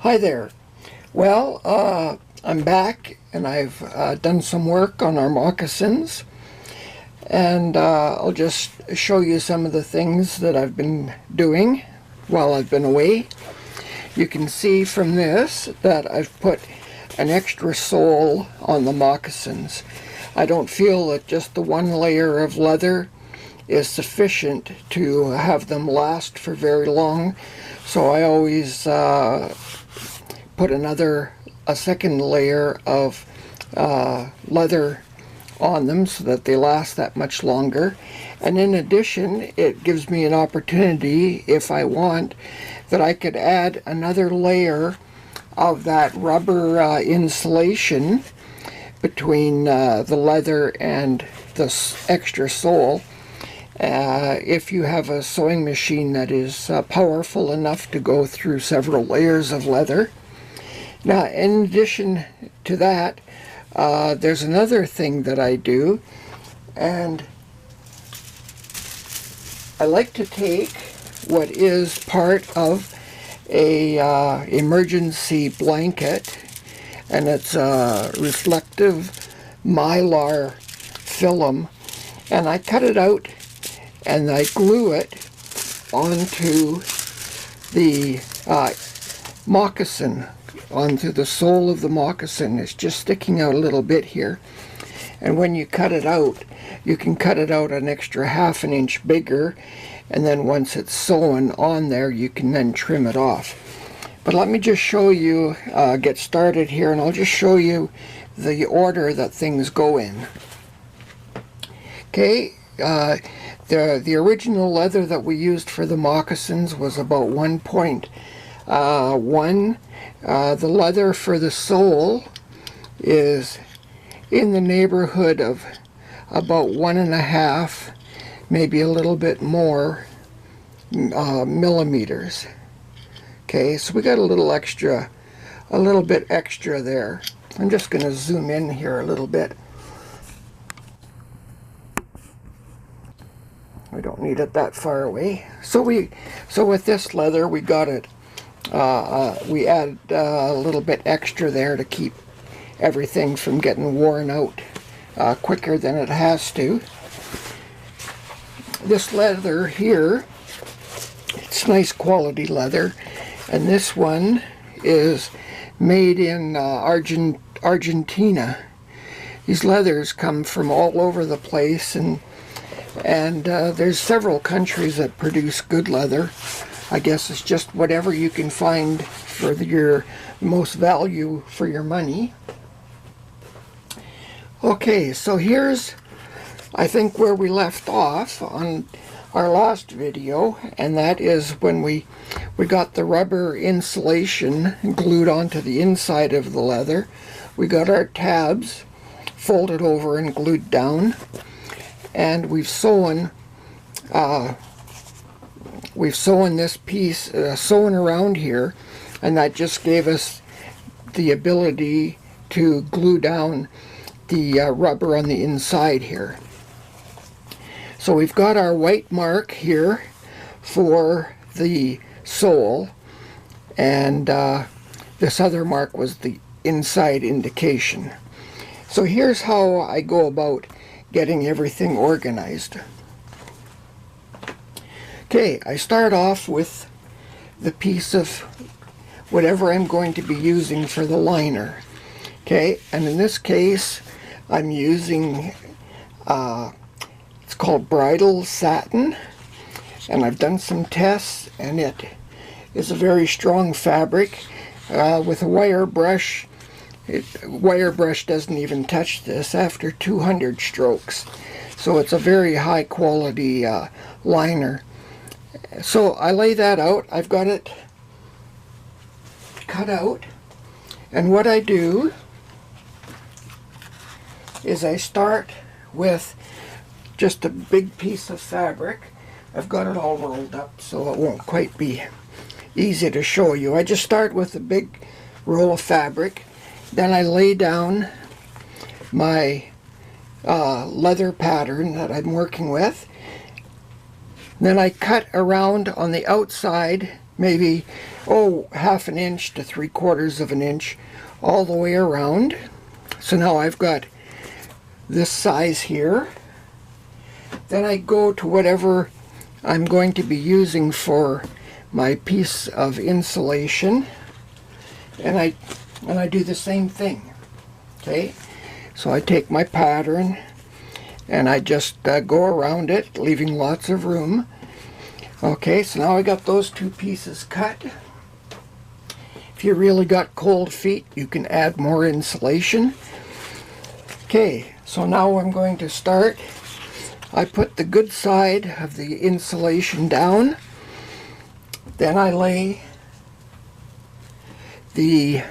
Hi there. Well, I'm back and I've done some work on our moccasins, and I'll just show you some of the things that I've been doing while I've been away. You can see from this that I've put an extra sole on the moccasins. I don't feel that just the one layer of leather is sufficient to have them last for very long, so I always put a second layer of leather on them so that they last that much longer. And in addition, it gives me an opportunity, if I want, that I could add another layer of that rubber insulation between the leather and the extra sole. If you have a sewing machine that is powerful enough to go through several layers of leather. Now, in addition to that, there's another thing that I do, and I like to take what is part of a emergency blanket, and it's a reflective mylar film, and I cut it out and I glue it onto the moccasin, onto the sole of the moccasin. It's just sticking out a little bit here, and when you cut it out, you can cut it out an extra ½ an inch bigger, and then once it's sewn on there, you can then trim it off. But let me just show you, get started here, and I'll just show you the order that things go in. Okay, the original leather that we used for the moccasins was about 1.1. The leather for the sole is in the neighborhood of about 1.5, maybe a little bit more, millimeters. Okay, so we got a little bit extra there. I'm just going to zoom in here a little bit. We don't need it that far away. So with this leather, we got it. We added a little bit extra there to keep everything from getting worn out quicker than it has to. This leather here, it's nice quality leather, and this one is made in Argentina. These leathers come from all over the place, and there's several countries that produce good leather. I guess it's just whatever you can find for your most value for your money. Okay, so here's, I think, where we left off on our last video, and that is when we got the rubber insulation glued onto the inside of the leather. We got our tabs folded over and glued down, and we've sewn this piece sewn around here, and that just gave us the ability to glue down the rubber on the inside here. So we've got our white mark here for the sole, and this other mark was the inside indication. So here's how I go about getting everything organized. Okay, I start off with the piece of whatever I'm going to be using for the liner. Okay, and in this case, I'm using, it's called bridal satin, and I've done some tests, and it is a very strong fabric. With a wire brush, wire brush doesn't even touch this after 200 strokes. So it's a very high quality liner. So I lay that out. I've got it cut out, and what I do is I start with just a big piece of fabric. I've got it all rolled up so it won't quite be easy to show you. I just start with a big roll of fabric, then I lay down my leather pattern that I'm working with. Then I cut around on the outside, maybe, oh, 1/2 inch to 3/4 of an inch all the way around. So now I've got this size here. Then I go to whatever I'm going to be using for my piece of insulation, and I do the same thing. Okay, so I take my pattern and I just go around it, leaving lots of room. Okay, so now I got those 2 pieces cut. If you really got cold feet, you can add more insulation. Okay, so now I'm going to start. I put the good side of the insulation down. Then I lay the,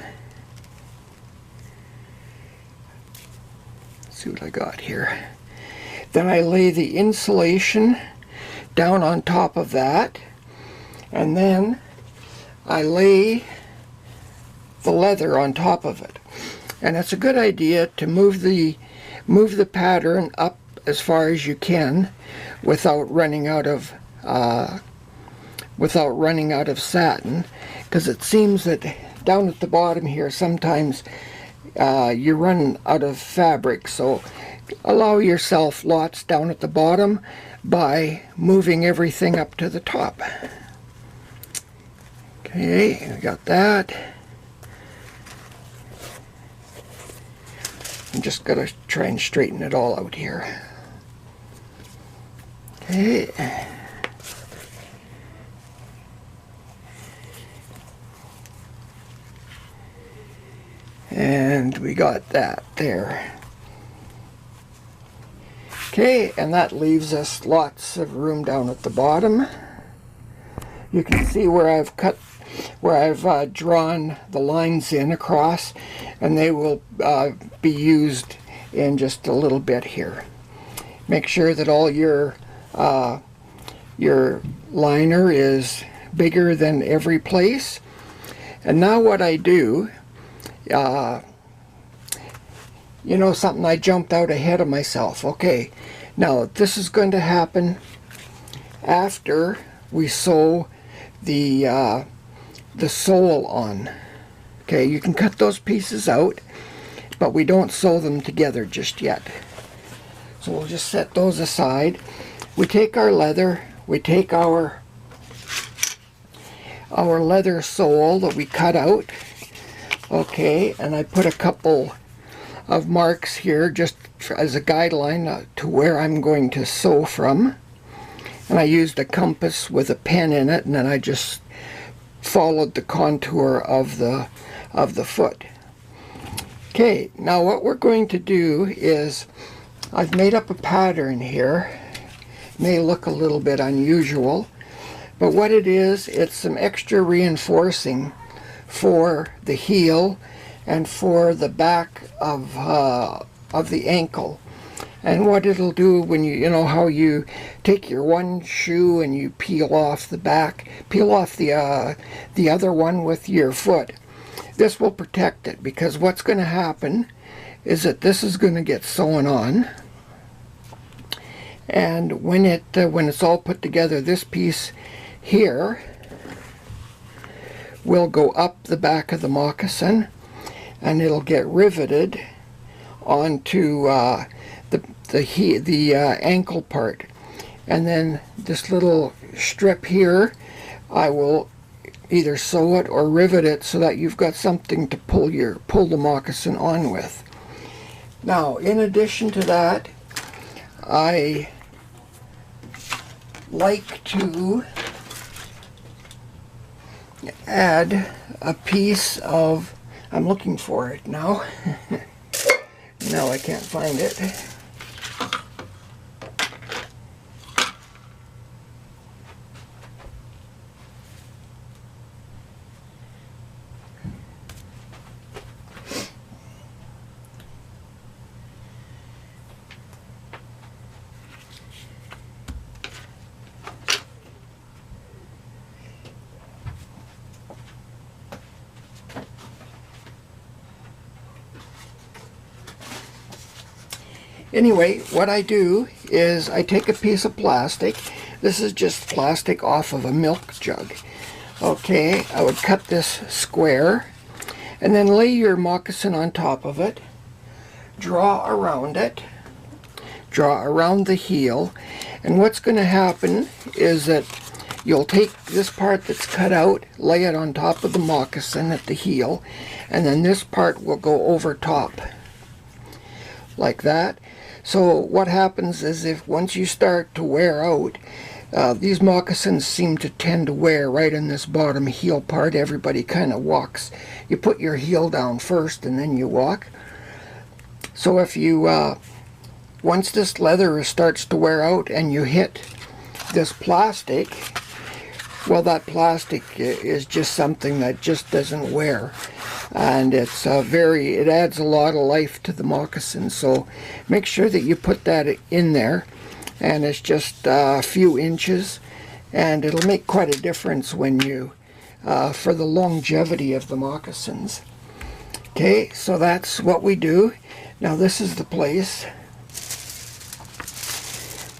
let's see what I got here. Then I lay the insulation down on top of that, and then I lay the leather on top of it. And it's a good idea to move the pattern up as far as you can without running out of satin, because it seems that down at the bottom here sometimes you run out of fabric. So allow yourself lots down at the bottom by moving everything up to the top. Okay, we got that. I'm just going to try and straighten it all out here. Okay. And we got that there. Okay, and that leaves us lots of room down at the bottom. You can see where I've drawn the lines in across, and they will be used in just a little bit here. Make sure that all your liner is bigger than every place. And now what I do, you know something, I jumped out ahead of myself. Okay, now this is going to happen after we sew the sole on. Okay, you can cut those pieces out, but we don't sew them together just yet. So we'll just set those aside. We take our leather, we take our leather sole that we cut out. Okay, and I put a couple of marks here just as a guideline to where I'm going to sew from. And I used a compass with a pen in it, and then I just followed the contour of the foot. Okay, now what we're going to do is, I've made up a pattern here. It may look a little bit unusual, but what it is, it's some extra reinforcing for the heel and for the back of the ankle. And what it'll do when you know how you take your one shoe and you peel off the back, peel off the other one with your foot. This will protect it, because what's going to happen is that this is going to get sewn on, and when it's all put together, this piece here will go up the back of the moccasin, and it'll get riveted onto the ankle part. And then this little strip here, I will either sew it or rivet it so that you've got something to pull the moccasin on with. Now, in addition to that, I like to add a piece of, I'm looking for it now. No, I can't find it. Anyway, what I do is I take a piece of plastic. This is just plastic off of a milk jug. Okay, I would cut this square and then lay your moccasin on top of it, draw around it, draw around the heel, and what's going to happen is that you'll take this part that's cut out, lay it on top of the moccasin at the heel, and then this part will go over top like that. So what happens is, if once you start to wear out, these moccasins seem to tend to wear right in this bottom heel part. Everybody kind of walks. You put your heel down first and then you walk. So if you, once this leather starts to wear out and you hit this plastic, well, that plastic is just something that just doesn't wear. And it's it adds a lot of life to the moccasin. So make sure that you put that in there. And it's just a few inches, and it'll make quite a difference when you, for the longevity of the moccasins. Okay, so that's what we do. Now this is the place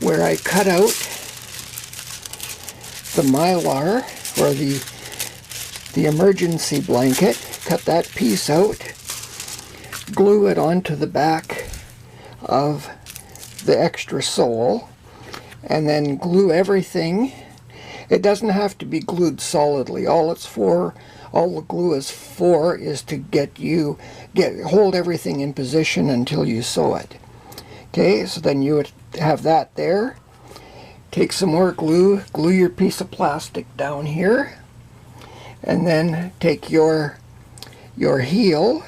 where I cut out the mylar, or the emergency blanket. Cut that piece out, glue it onto the back of the extra sole, and then glue everything. It doesn't have to be glued solidly. All the glue is for is to hold everything in position until you sew it. Okay, so then you would have that there. Take some more glue, glue your piece of plastic down here, and then take your heel.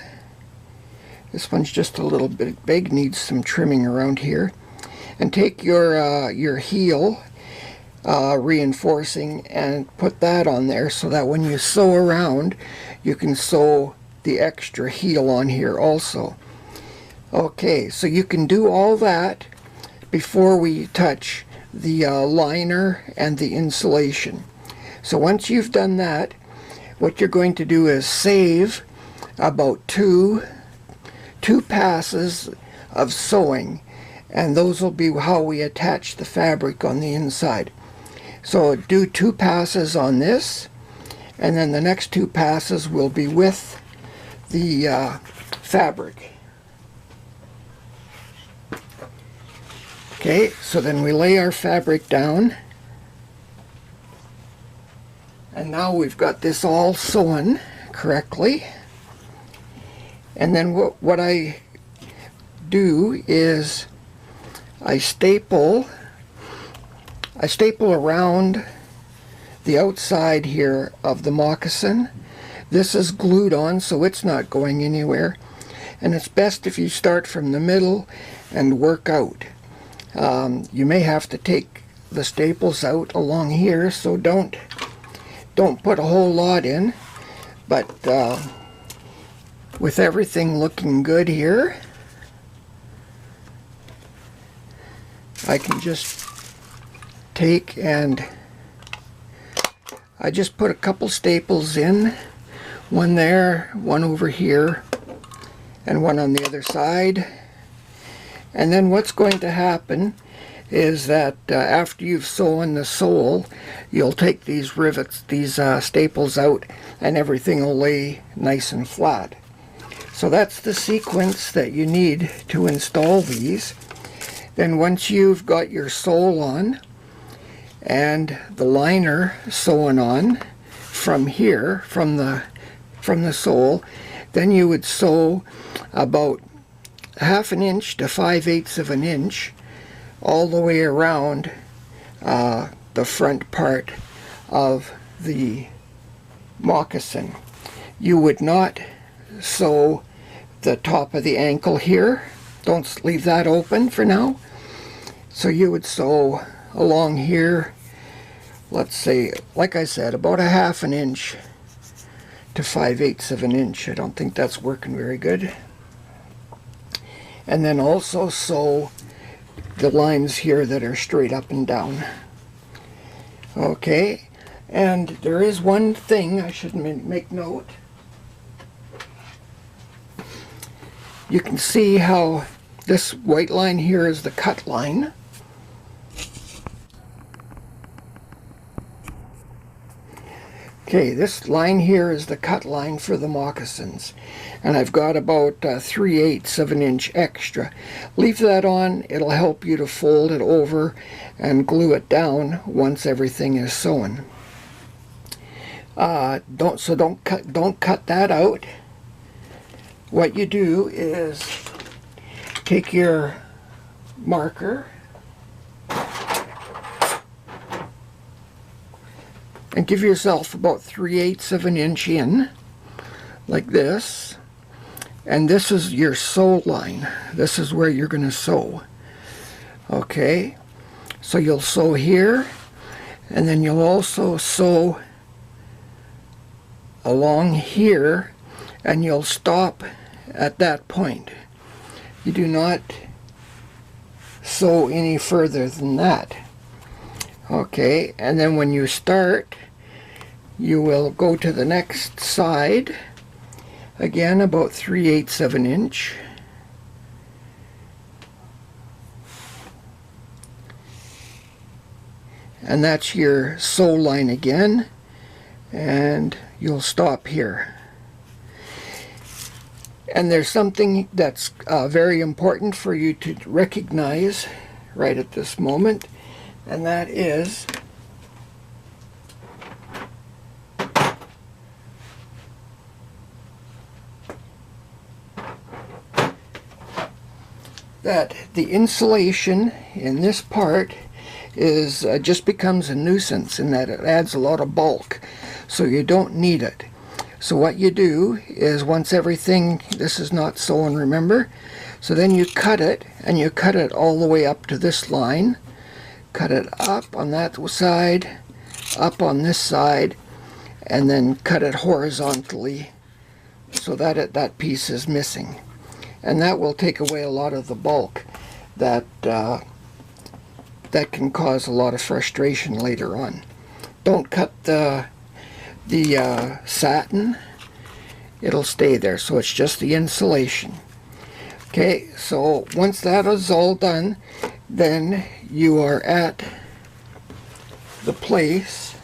This one's just a little bit big, needs some trimming around here. And take your heel reinforcing and put that on there, so that when you sew around, you can sew the extra heel on here also. Okay, so you can do all that before we touch the liner and the insulation. So once you've done that, what you're going to do is save about two passes of sewing, and those will be how we attach the fabric on the inside. So do 2 passes on this, and then the next 2 passes will be with the fabric. Okay, so then we lay our fabric down, and now we've got this all sewn correctly. And then what I do is I staple around the outside here of the moccasin. This is glued on, so it's not going anywhere. And it's best if you start from the middle and work out. You may have to take the staples out along here, so don't put a whole lot in. But with everything looking good here, I can just take and I just put a couple staples in, one there, one over here, and one on the other side. And then what's going to happen is that after you've sewn the sole, you'll take these rivets, these staples out, and everything will lay nice and flat. So that's the sequence that you need to install these. Then once you've got your sole on and the liner sewn on from here, from the sole, then you would sew about 1/2 inch to 5/8 of an inch all the way around the front part of the moccasin. You would not sew the top of the ankle here. Don't leave that open for now. So you would sew along here, let's say, like I said, about 1/2 inch to 5/8 of an inch. I don't think that's working very good. And then also sew the lines here that are straight up and down. Okay, and there is one thing I should make note. You can see how this white line here is the cut line. Okay, this line here is the cut line for the moccasins, and I've got about 3/8 of an inch extra. Leave that on, it'll help you to fold it over and glue it down once everything is sewn. Don't cut that out. What you do is take your marker and give yourself about 3/8 of an inch in, like this. And this is your sew line. This is where you're going to sew. Okay, so you'll sew here, and then you'll also sew along here, and you'll stop at that point. You do not sew any further than that. Okay, and then when you start, you will go to the next side, again about 3/8 of an inch. And that's your sew line again, and you'll stop here. And there's something that's very important for you to recognize right at this moment, and that is that the insulation in this part is just becomes a nuisance in that it adds a lot of bulk, so you don't need it. So what you do is, once everything, this is not sewn, remember, so then you cut it, and you cut it all the way up to this line, cut it up on that side, up on this side, and then cut it horizontally so that that piece is missing. And that will take away a lot of the bulk that that can cause a lot of frustration later on. Don't cut the satin, it'll stay there, so it's just the insulation. Okay, so once that is all done, then you are at the place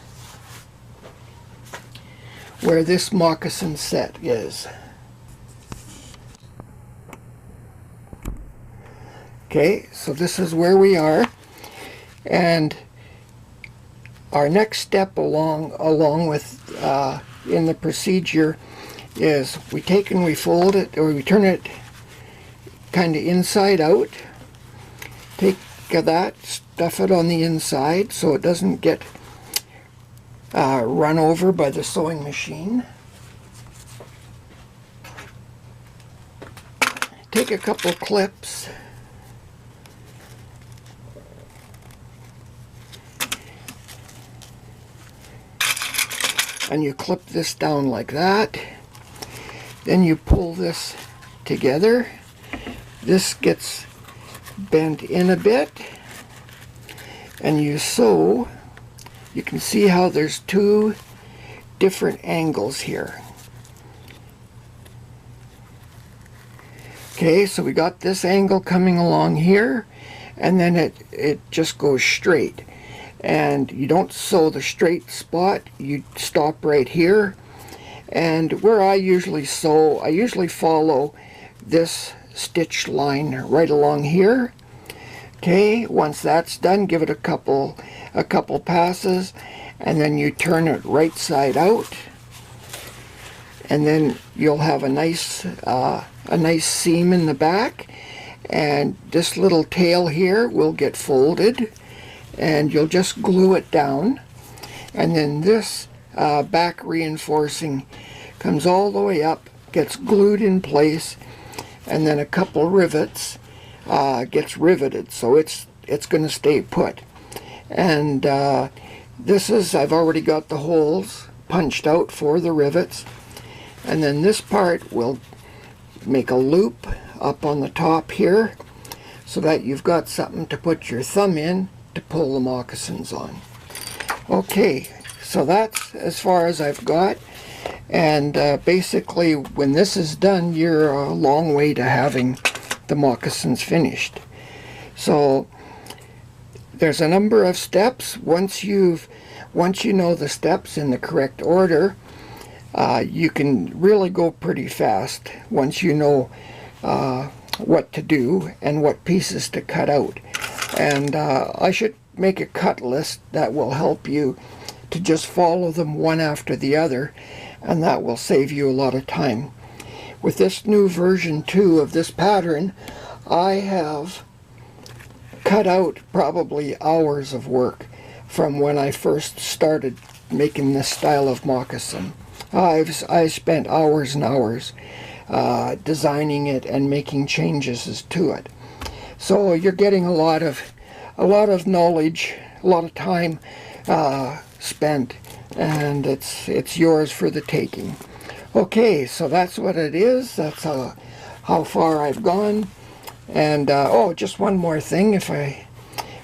where this moccasin set is. Okay, so this is where we are, and our next step along with in the procedure is we take and we fold it, or we turn it kind of inside out. Take that, stuff it on the inside so it doesn't get run over by the sewing machine. Take a couple clips and you clip this down like that. Then you pull this together. This gets bent in a bit, and you sew. You can see how there's two different angles here. Okay, so we got this angle coming along here, and then it just goes straight. And you don't sew the straight spot, you stop right here. And where I usually sew, I usually follow this stitch line right along here. Okay, once that's done, give it a couple passes, and then you turn it right side out, and then you'll have a nice seam in the back, and this little tail here will get folded, and you'll just glue it down, and then this back reinforcing comes all the way up, gets glued in place, and then a couple rivets gets riveted, so it's going to stay put. And this is, I've already got the holes punched out for the rivets, and then this part will make a loop up on the top here so that you've got something to put your thumb in to pull the moccasins on. Okay, so that's as far as I've got, and basically when this is done, you're a long way to having the moccasins finished. So there's a number of steps. Once you've once you know the steps in the correct order, you can really go pretty fast once you know what to do and what pieces to cut out. And I should make a cut list that will help you to just follow them one after the other, and that will save you a lot of time. With this new version 2 of this pattern, I have cut out probably hours of work from when I first started making this style of moccasin. I spent hours and hours designing it and making changes to it. So you're getting a lot of knowledge, a lot of time spent, and it's yours for the taking. Okay, so that's what it is. That's how far I've gone. And oh, just one more thing,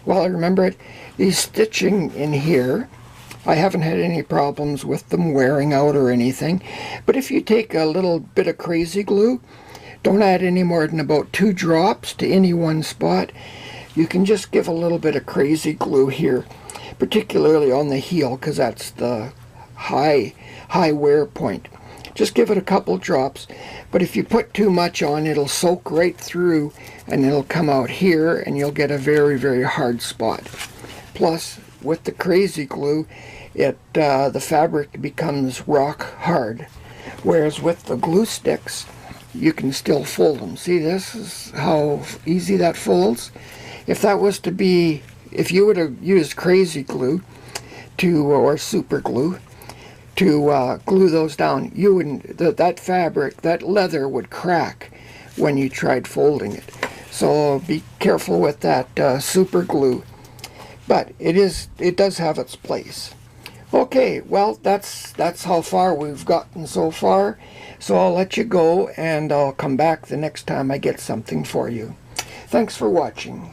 while I remember it, these stitching in here, I haven't had any problems with them wearing out or anything. But if you take a little bit of crazy glue, don't add any more than about 2 drops to any one spot. You can just give a little bit of crazy glue here, particularly on the heel, because that's the high wear point. Just give it a couple drops, but if you put too much on, it'll soak right through and it'll come out here and you'll get a very, very hard spot. Plus, with the crazy glue, the fabric becomes rock hard, whereas with the glue sticks, you can still fold them. See, this is how easy that folds. If you would have used crazy glue or super glue to glue those down, you wouldn't. That fabric, that leather, would crack when you tried folding it. So be careful with that super glue. But it does have its place. Okay, well, that's how far we've gotten so far. So I'll let you go, and I'll come back the next time I get something for you. Thanks for watching.